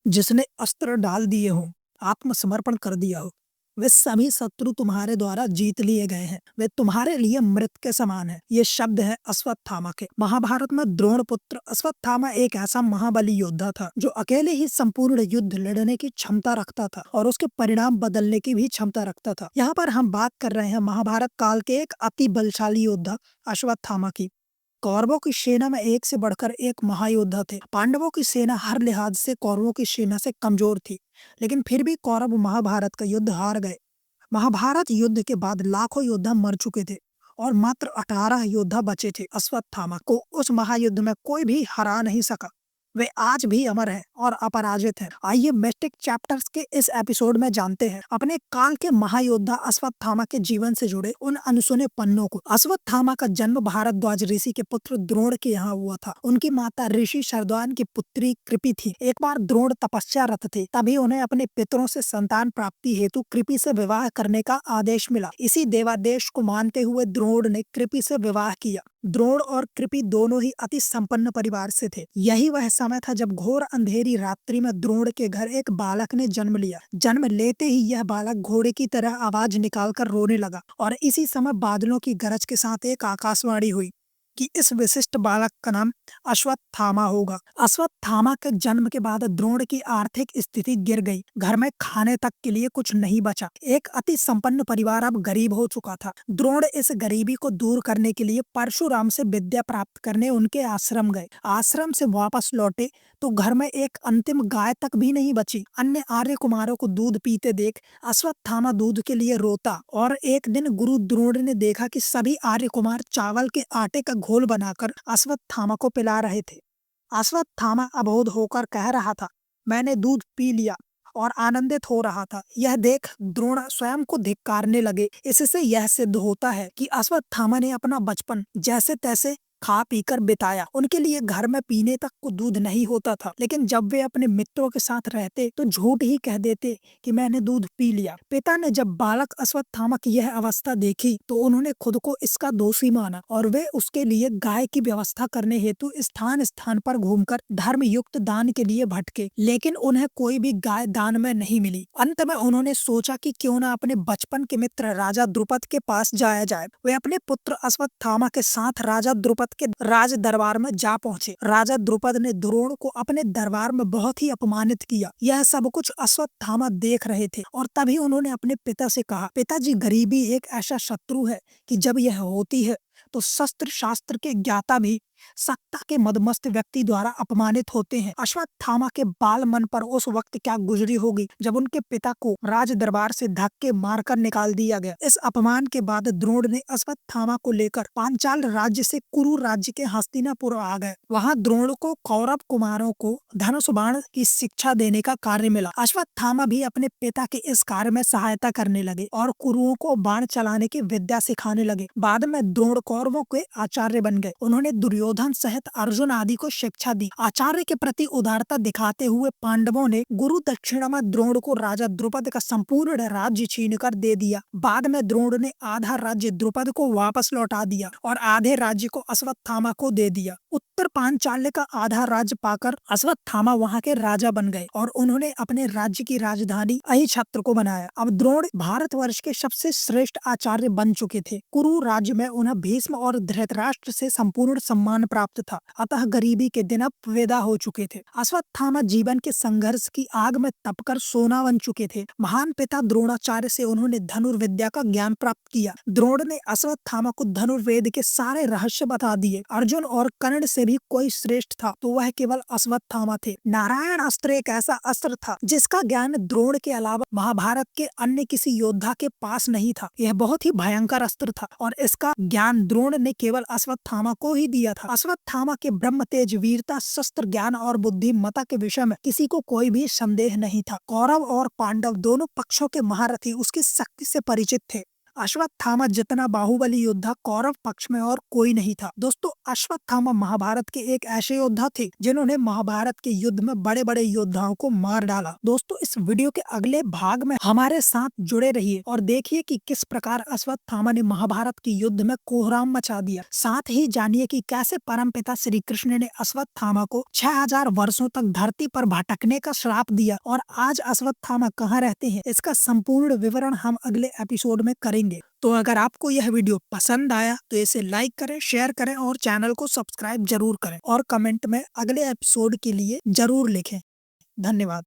जिसने अस्त्र डाल दिए हों, आत्मसमर्पण कर दिया हो, वे सभी शत्रु तुम्हारे द्वारा जीत लिए गए हैं। वे तुम्हारे लिए मृत के समान हैं। ये शब्द है अश्वत्थामा के। महाभारत में द्रोण पुत्र अश्वत्थामा एक ऐसा महाबली योद्धा था जो अकेले ही संपूर्ण युद्ध लड़ने की क्षमता रखता था और उसके परिणाम बदलने की भी क्षमता रखता था। यहाँ पर हम बात कर रहे हैं महाभारत काल के एक अति बलशाली योद्धा अश्वत्थामा की। कौरवों की सेना में एक से बढ़कर एक महायोद्धा थे। पांडवों की सेना हर लिहाज से कौरवों की सेना से कमजोर थी, लेकिन फिर भी कौरव महाभारत का युद्ध हार गए। महाभारत युद्ध के बाद लाखों योद्धा मर चुके थे और मात्र 18 योद्धा बचे थे। अश्वत्थामा को उस महायुद्ध में कोई भी हरा नहीं सका। वे आज भी अमर हैं और अपराजित हैं। आइए मिस्टिक चैप्टर्स के इस एपिसोड में जानते हैं अपने काल के महायोद्धा अश्वत्थामा के जीवन से जुड़े उन अनसुने पन्नों को। अश्वत्थामा का जन्म भारद्वाज ऋषि के पुत्र द्रोण के यहाँ हुआ था। उनकी माता ऋषि शरद्वान की पुत्री कृपि थी। एक बार द्रोण तपस्यारत थे, तभी उन्हें अपने पितरों से संतान प्राप्ति हेतु कृपि से विवाह करने का आदेश मिला। इसी देवादेश को मानते हुए द्रोण ने कृपि से विवाह किया। द्रोण और कृपि दोनों ही अति संपन्न परिवार से थे। यही वह समय था जब घोर अंधेरी रात्रि में द्रोण के घर एक बालक ने जन्म लिया। जन्म लेते ही यह बालक घोड़े की तरह आवाज निकालकर रोने लगा और इसी समय बादलों की गरज के साथ एक आकाशवाणी हुई कि इस विशिष्ट बालक का नाम अश्वत्थामा होगा। अश्वत्थामा के जन्म के बाद द्रोण की आर्थिक स्थिति गिर गई। घर में खाने तक के लिए कुछ नहीं बचा। एक अति संपन्न परिवार अब गरीब हो चुका था। द्रोण इस गरीबी को दूर करने के लिए परशुराम से विद्या प्राप्त करने उनके आश्रम गए। आश्रम से वापस लौटे तो घर में एक अंतिम गाय तक भी नहीं बची। अन्य आर्य कुमारों को दूध पीते देख अश्वत्थामा दूध के लिए रोता और एक दिन गुरु द्रोण ने देखा कि सभी आर्य कुमार चावल के आटे का घोल बनाकर अश्वत्थामा को पिला रहे थे। अश्वत्थामा अबोध होकर कह रहा था, मैंने दूध पी लिया, और आनंदित हो रहा था। यह देख द्रोण स्वयं को धिक्कारने लगे। इससे यह सिद्ध होता है कि अश्वत्थामा ने अपना बचपन जैसे तैसे खा पीकर बिताया। उनके लिए घर में पीने तक को दूध नहीं होता था, लेकिन जब वे अपने मित्रों के साथ रहते तो झूठ ही कह देते कि मैंने दूध पी लिया। पिता ने जब बालक अश्वत्थामा की यह अवस्था देखी तो उन्होंने खुद को इसका दोषी माना और वे उसके लिए गाय की व्यवस्था करने हेतु स्थान स्थान पर घूमकर धर्म युक्त दान के लिए भटके, लेकिन उन्हें कोई भी गाय दान में नहीं मिली। अंत में उन्होंने सोचा कि क्यों न अपने बचपन के मित्र राजा द्रुपद के पास जाया जाए। वे अपने पुत्र अश्वत्थामा के साथ राजा द्रुपद के राज दरबार में जा पहुंचे। राजा द्रुपद ने द्रोण को अपने दरबार में बहुत ही अपमानित किया। यह सब कुछ अश्वत्थामा देख रहे थे और तभी उन्होंने अपने पिता से कहा, पिताजी, गरीबी एक ऐसा शत्रु है कि जब यह होती है तो शस्त्र शास्त्र के ज्ञाता भी सत्ता के मदमस्त व्यक्ति द्वारा अपमानित होते हैं। अश्वत्थामा के बाल मन पर उस वक्त क्या गुजरी होगी जब उनके पिता को राज दरबार से धक्के मारकर निकाल दिया गया। इस अपमान के बाद द्रोण ने अश्वत्थामा को लेकर पांचाल राज्य से कुरु राज्य के हस्तिनापुर आ गए। वहां द्रोण को कौरव कुमारों को धनुष बाण की शिक्षा देने का कार्य मिला। अश्वत्थामा भी अपने पिता के इस कार्य में सहायता करने लगे और कुरुओं को बाण चलाने की विद्या सिखाने लगे। बाद में द्रोण कौरवों के आचार्य बन गए। उन्होंने दुर्योधन सहित अर्जुन आदि को शिक्षा दी। आचार्य के प्रति उदारता दिखाते हुए पांडवों ने गुरु दक्षिणा में द्रोण को राजा द्रुपद का संपूर्ण राज्य छीनकर दे दिया। बाद में द्रोण ने आधा राज्य द्रुपद को वापस लौटा दिया और आधे राज्य को अश्वत्थामा को दे दिया। उत्तर पांचाल्य का आधा राज्य पाकर अश्वत्थामा वहां के राजा बन गए और उन्होंने अपने राज्य की राजधानी अहिछत्र को बनाया। अब द्रोण भारतवर्ष के सबसे श्रेष्ठ आचार्य बन चुके थे। कुरु राज्य में उन्हें भीष्म और धृतराष्ट्र से संपूर्ण सम्मान प्राप्त था, अतः गरीबी के दिन अब विदा हो चुके थे। अश्वत्थामा जीवन के संघर्ष की आग में तपकर सोना बन चुके थे। महान पिता द्रोणाचार्य से उन्होंने धनुर्विद्या का ज्ञान प्राप्त किया। द्रोण ने अश्वत्थामा को धनुर्वेद के सारे रहस्य बता दिए। अर्जुन और कर्ण से भी कोई श्रेष्ठ था तो वह केवल अश्वत्थामा थे। नारायण अस्त्र एक ऐसा अस्त्र था जिसका ज्ञान द्रोण के अलावा महाभारत के अन्य किसी योद्धा के पास नहीं था। यह बहुत ही भयंकर अस्त्र था और इसका ज्ञान द्रोण ने केवल अश्वत्थामा को ही दिया था। अश्वत्थामा के ब्रह्म तेज, वीरता, शस्त्र ज्ञान और बुद्धिमत्ता के विषय में किसी को कोई भी संदेह नहीं था। कौरव और पांडव दोनों पक्षों के महारथी उसकी शक्ति से परिचित थे। अश्वत्थामा जितना बाहुबली योद्धा कौरव पक्ष में और कोई नहीं था। दोस्तों, अश्वत्थामा महाभारत के एक ऐसे योद्धा थे जिन्होंने महाभारत के युद्ध में बड़े बड़े योद्धाओं को मार डाला। दोस्तों, इस वीडियो के अगले भाग में हमारे साथ जुड़े रहिए और देखिए कि किस प्रकार अश्वत्थामा ने महाभारत के युद्ध में कोहराम मचा दिया। साथ ही जानिए कि कैसे परमपिता श्री कृष्ण ने अश्वत्थामा को 6000 वर्षों तक धरती पर भटकने का श्राप दिया और आज अश्वत्थामा कहाँ रहते हैं, इसका संपूर्ण विवरण हम अगले एपिसोड में करेंगे। तो अगर आपको यह वीडियो पसंद आया तो इसे लाइक करें, शेयर करें और चैनल को सब्सक्राइब जरूर करें और कमेंट में अगले एपिसोड के लिए जरूर लिखें। धन्यवाद।